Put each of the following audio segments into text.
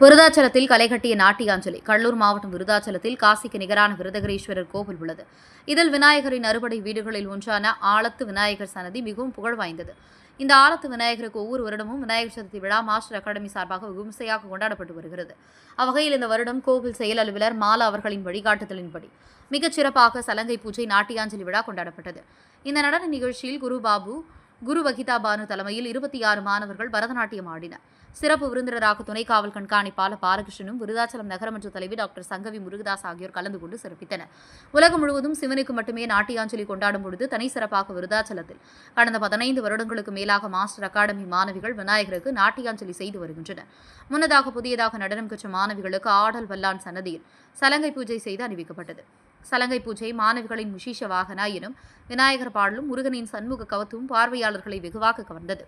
விருதாச்சலத்தில் களைகட்டிய நாட்டியாஞ்சலி. கடலூர் மாவட்டம் விருதாச்சலத்தில் காசிக்கு நிகரான விருதகிரீஸ்வரர் கோவில் உள்ளது. இதில் விநாயகரின் அறுபடை வீடுகளில் ஒன்றான ஆலத்து விநாயகர் சன்னதி மிகவும் புகழ் வாய்ந்தது. இந்த ஆலத்து விநாயகருக்கு ஒவ்வொரு வருடமும் விநாயகர் சதுர்த்தி விழா மாஸ்டர் அகாடமி சார்பாக விமர்சையாக கொண்டாடப்பட்டு வருகிறது. அவ்வகையில் இந்த வருடம் கோவில் செயல் அலுவலர் மாலா அவர்களின் வழிகாட்டுதலின்படி மிகச் சிறப்பாக சலங்கை பூஜை நாட்டியாஞ்சலி விழா கொண்டாடப்பட்டது. இந்த நடன நிகழ்ச்சியில் குரு பாபு, குரு வகிதா பானு தலைமையில் 26 மாணவர்கள் பரதநாட்டியம் ஆடினர். சிறப்பு விருந்தினராக துணை காவல் கண்காணிப்பாளர் பாலகிருஷ்ணனும், விருதாச்சலம் நகரமன்ற தலைவி டாக்டர் சங்கவி முருகதாஸ் ஆகியோர் கலந்து கொண்டு சிறப்பித்தனர். உலகம் முழுவதும் சிவனுக்கு மட்டுமே நாட்டியாஞ்சலி கொண்டாடும் பொழுது தனி சிறப்பாக விருதாச்சலத்தில் கடந்த 15 வருடங்களுக்கு மேலாக மாஸ்டர் அகாடமி மாணவிகள் விநாயகருக்கு நாட்டியாஞ்சலி செய்து வருகின்றனர். முன்னதாக புதியதாக நடனம் கற்ற மாணவிகளுக்கு ஆடல் வல்லான் சன்னதியில் சலங்கை பூஜை செய்து அறிவிக்கப்பட்டது. சலங்கை பூஜை மாணவிகளின் விசேஷ வாகனா எனும் விநாயகர் பாடலும் முருகனின் சண்முக கவத்தும் பார்வையாளர்களை வெகுவாக கவர்ந்தது.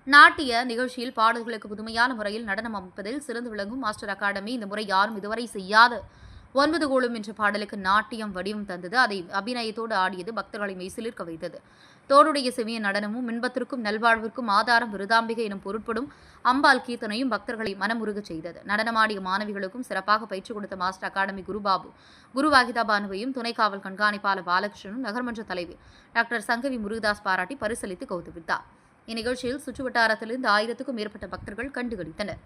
நாட்டிய நிகழ்ச்சியில் பாடல்களுக்கு புதுமையான முறையில் நடனம் அமைப்பதில் சிறந்து விளங்கும் மாஸ்டர் அகாடமி இந்த முறை யாரும் இதுவரை செய்யாத 9 கோலும் என்ற பாடலுக்கு நாட்டியம் வடிவம் தந்தது. அதை அபிநயத்தோடு ஆடியது பக்தர்களை மெய்சிலிர்க்க வைத்தது. தோடுடைய செவிய நடனமும் மின்பத்திற்கும் நல்வாழ்விற்கும் ஆதாரம் விருதாம்பிகை எனும் பொருட்படும் அம்பாள் கீர்த்தனையும் பக்தர்களை மனமுருக செய்தது. நடனமாடிய மாணவிகளுக்கும் சிறப்பாக பயிற்சி கொடுத்த மாஸ்டர் அகாடமி குருபாபு, குரு வாகிதா பானுவையும் துணை காவல் கண்காணிப்பாளர் பாலகிருஷ்ணனும் நகர்மன்ற தலைவி டாக்டர் சங்கவி முருகதாஸ் பாராட்டி பரிசளித்து கௌரவித்தார். இந்நிகழ்ச்சியில் சுற்றுவட்டாரத்திலிருந்து 1000க்கும் மேற்பட்ட பக்தர்கள் கண்டுகளித்தனர்.